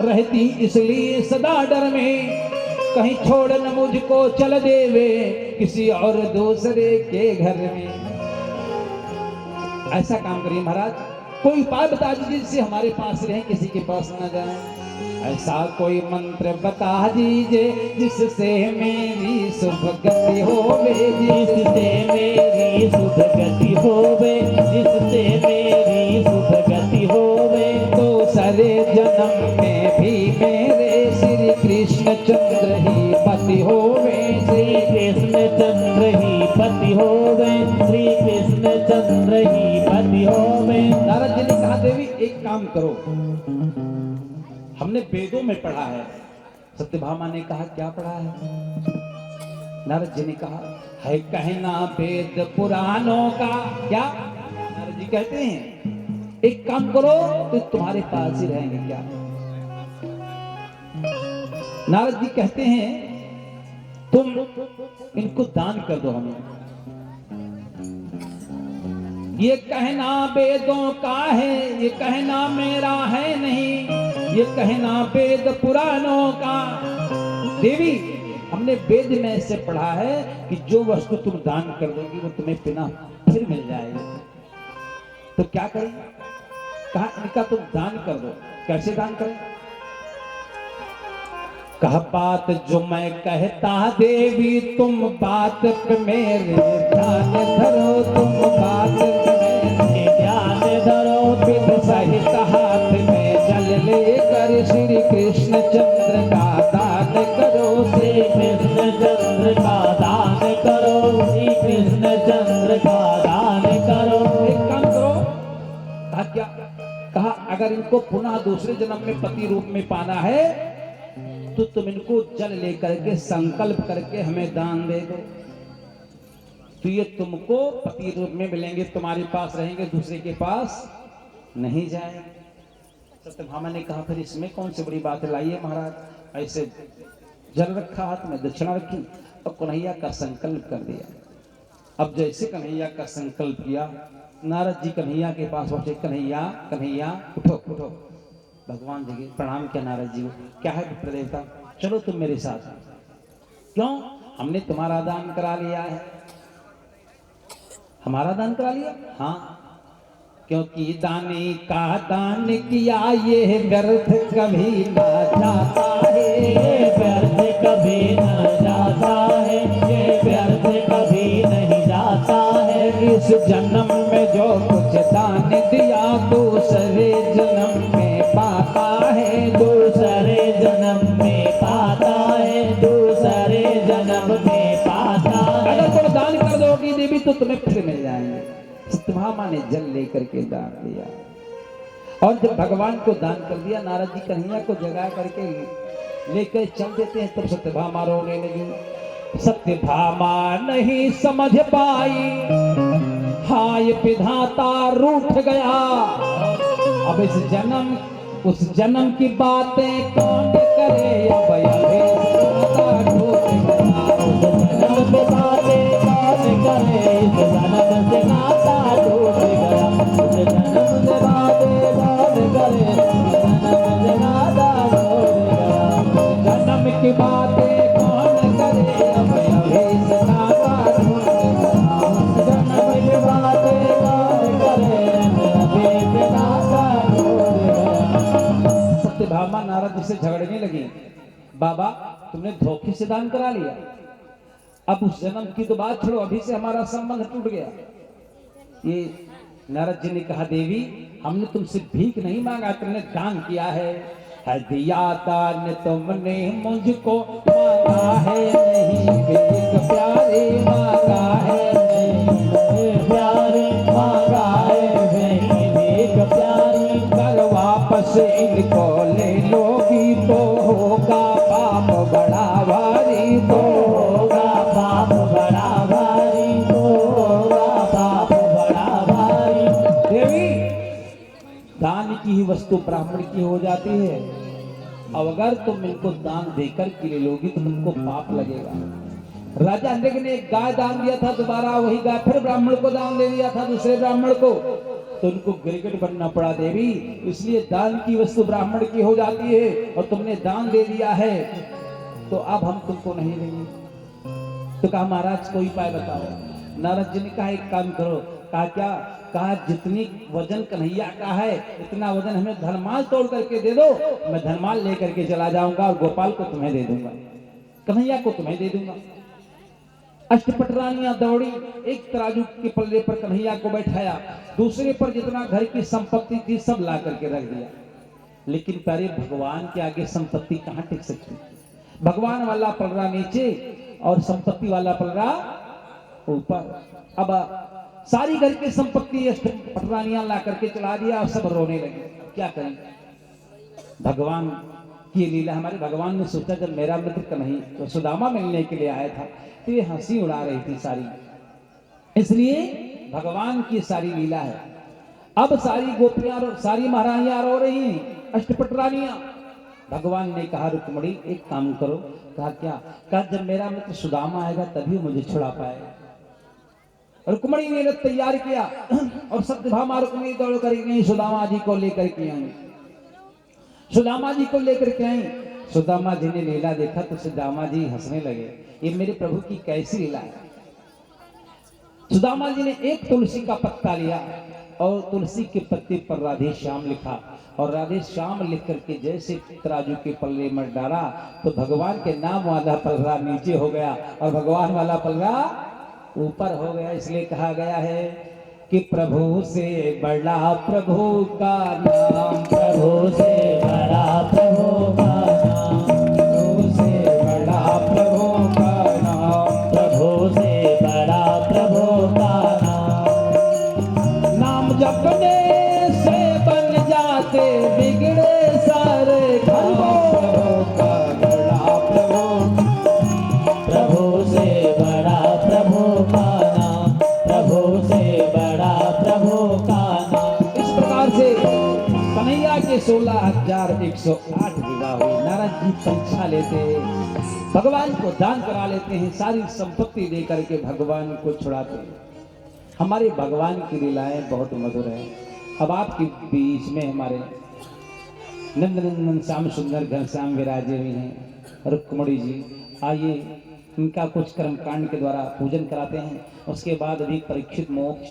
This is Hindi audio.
रहती इसलिए सदा डर में, कहीं छोड़ न मुझको चल देवे किसी और दूसरे के घर में। ऐसा काम करिए महाराज, कोई उपाय बता दीजिए जिससे हमारे पास रहे, किसी के पास न जाए। ऐसा कोई मंत्र बता दीजिए जिससे मेरी शुभ गति होवे, जिससे मेरी शुभ गति होवे, जिससे मेरी शुभ गति होवे। दूसरे जन्म में भी मेरे श्री कृष्ण चंद्र ही पति होवे, श्री कृष्ण चंद्र ही पति होवे, श्री कृष्ण चंद्र ही पति होवे। नारद जी ने कहा देवी एक काम करो, हमने वेदों में पढ़ा है। सत्यभामा ने कहा क्या पढ़ा है? नारद जी ने कहा है कहना वेद पुराणों का। क्या? नारद जी कहते हैं एक काम करो तो तुम्हारे पास ही रहेंगे। क्या? नारद जी कहते हैं तुम इनको दान कर दो हमें। ये कहना वेदों का है, ये कहना मेरा है नहीं, ये कहना वेद पुराणों का। देवी हमने वेद में ऐसे पढ़ा है कि जो वस्तु तुम दान कर दोगी वो तुम्हें बिना फिर मिल जाएगी। तो क्या करें? कहा इनका तुम दान कर दो। कैसे दान करें? कहा बात जो मैं कहता देवी तुम बात पे मेरे ध्यान धरो, तुम बात पे मेरे ध्यान धरो। बिन सहित हाथ में जल लेकर श्री कृष्ण चंद्र का दान करो, श्री कृष्ण चंद्र का दान करो, श्री कृष्ण चंद्र का दान करो। एक काम करो। कहा क्या? कहा अगर इनको पुनः दूसरे जन्म में पति रूप में पाना है तो तुम इनको जल लेकर के संकल्प करके हमें दान दे दो, तो ये तुमको पति रूप में मिलेंगे, तुम्हारे पास रहेंगे, दूसरे के पास नहीं जाएंगे। सत्यभामा ने कहा फिर इसमें कौन सी बड़ी बात है, लाइए महाराज। ऐसे जल रखा हाथ में, दक्षिणा रखी और कन्हैया का संकल्प कर दिया। अब जैसे कन्हैया का संकल्प किया, नारद जी कन्हैया के पास पहुंचे। कन्हैया कन्हैया उठो उठो। भगवान जी प्रणाम किया नारद जी को। क्या है विप्र देवता, चलो तुम मेरे साथ। क्यों? हमने तुम्हारा दान करा लिया है। हमारा दान करा लिया? हाँ, क्योंकि दानी का दान किया ये व्यर्थ कभी ना जाता है, ये व्यर्थ कभी न जाता है, ये व्यर्थ कभी नहीं जाता है। इस जन्म में जो कुछ दान दिया दूसरे जन्म में पाता है, दूसरे जन्म में पाता है, दूसरे जन्म में पाता है। अगर तुम दान कर दोगी देवी तो तुम्हें फिर मिल जाएंगे। सत्यभामा ने जल लेकर के दान दिया और जब भगवान को दान कर दिया, नारद जी कन्हैया को जगा करके लेकर चल देते हैं। तब सत्यभामा रोने लगी। सत्यभामा नहीं समझ पाई, हाय विधाता रूठ गया। अब इस जन्म उस जन्म की बातें कौन करे, अब विधाता रूठ गया। जन्म की बातें कौन करे, इस जन्म से नाता टूट गया। इस जन्म से बातें कौन करे, इस जन्म से नाता टूट गया। जन्म की बातें कौन करे, अब अभी नाता टूट गया। जन्म की बातें कौन करे, अभी नाता टूट गया। सत्यभामा नारद जी से झगड़ने लगी। बाबा तुमने धोखे से दान करा लिया, अब उस जन्म की तो बात छोड़ो, अभी से हमारा संबंध टूट गया। ये नारद जी ने कहा देवी हमने तुमसे भीख नहीं मांगा, तुमने दान किया है। दिया दान तुमने मुझको, मांगा है नहीं भीख प्यारे, मांगा है नहीं प्यारे, मांगा है नहीं भीख प्यारी। कर वापस इनको ले लोगी तो होगा पाप बड़ा भारी, तो होगा पाप बड़ा भारी, होगा पाप बड़ा भारी। देवी दान की ही वस्तु ब्राह्मण की हो जाती है। अब अगर तुम इनको दान देकर के ले लोगी तो तुमको पाप लगेगा। राजा अनेक ने एक गाय दान दिया था, दोबारा वही गाय फिर ब्राह्मण को दान दे दिया था, दूसरे ब्राह्मण को। तो उनको गिरगिट बनना पड़ा देवी, इसलिए दान की वस्तु ब्राह्मण की हो जाती है और तुमने दान दे दिया है तो अब हम तुमको नहीं देंगे। तो कहा महाराज कोई उपाय बताओ। नारद जी ने कहा एक काम करो। कहा क्या? कहा जितनी वजन कन्हैया का है इतना वजन हमें धनमाल तोड़ करके दे दो, मैं धनमाल लेकर के चला जाऊंगा और गोपाल को तुम्हें दे दूंगा, कन्हैया को तुम्हें दे दूंगा। अष्टपट रानियां दौड़ी, एक तराजू के पल्ले पर कन्हैया को बैठाया, दूसरे पर जितना घर की संपत्ति थी सब ला करके रख दिया। लेकिन प्यारे भगवान के आगे संपत्ति कहां टिक सकती? भगवान वाला पलड़ा नीचे और संपत्ति वाला पलड़ा ऊपर। अब सारी घर की संपत्ति अष्टपट रानियां ला करके चला दिया और सब रोने लगे। क्या करें? भगवान की लीला। हमारे भगवान ने सोचा जब मेरा मित्र कन्हैया तो सुदामा मिलने के लिए आया था तो ये हंसी उड़ा रही थी सारी, इसलिए भगवान की सारी लीला है। अब सारी गोपियां सारी महारानियां रो रही हैं, अष्टपट रानियां। भगवान ने कहा रुक्मणी एक काम करो। कहा क्या? कहा जब मेरा मित्र सुदामा आएगा तभी मुझे छुड़ा पाएगा। रुक्मणी ने रथ तैयार किया और सत्यभामा रुक्मणी दौड़ कर गई, सुदामा जी को लेकर के आई। सुदामा जी को लेकर के आई। सुदामा जी ने लीला देखा तो सुदामा जी हंसने लगे, ये मेरे प्रभु की कैसी लीला है। सुदामा जी ने एक तुलसी का पत्ता लिया और तुलसी के पत्ते पर राधे श्याम लिखा और राधे श्याम लिख करके जैसे तराजू के पल्ले में डाला तो भगवान के नाम वाला पलड़ा नीचे हो गया और भगवान वाला पलड़ा ऊपर हो गया। इसलिए कहा गया है कि प्रभु से बड़ा प्रभु का नाम, प्रभु से बड़ा प्रभु का नाम, प्रभु से बड़ा प्रभु का नाम, प्रभु से बड़ा प्रभु का नाम। नाम जपने से बन जाते बिगड़े सारे काम। प्रभु का बड़ा प्रभु, प्रभु से बड़ा प्रभु का नाम, प्रभु से बड़ा प्रभु का नाम। इस प्रकार से कन्हैया के 16,108 विवाह हुए। नारद जी परीक्षा लेते हैं, भगवान को दान करा लेते हैं, सारी संपत्ति दे करके भगवान को छुड़ाते हैं। हमारे भगवान की लीलाएं बहुत मधुर है। अब आपके बीच में हमारे नंदनंदन श्याम सुंदर घनश्याम विराजे हुए हैं। रुक्मणी जी आइए, इनका कुछ कर्मकांड के द्वारा पूजन कराते हैं, उसके बाद अभी परीक्षित मोक्ष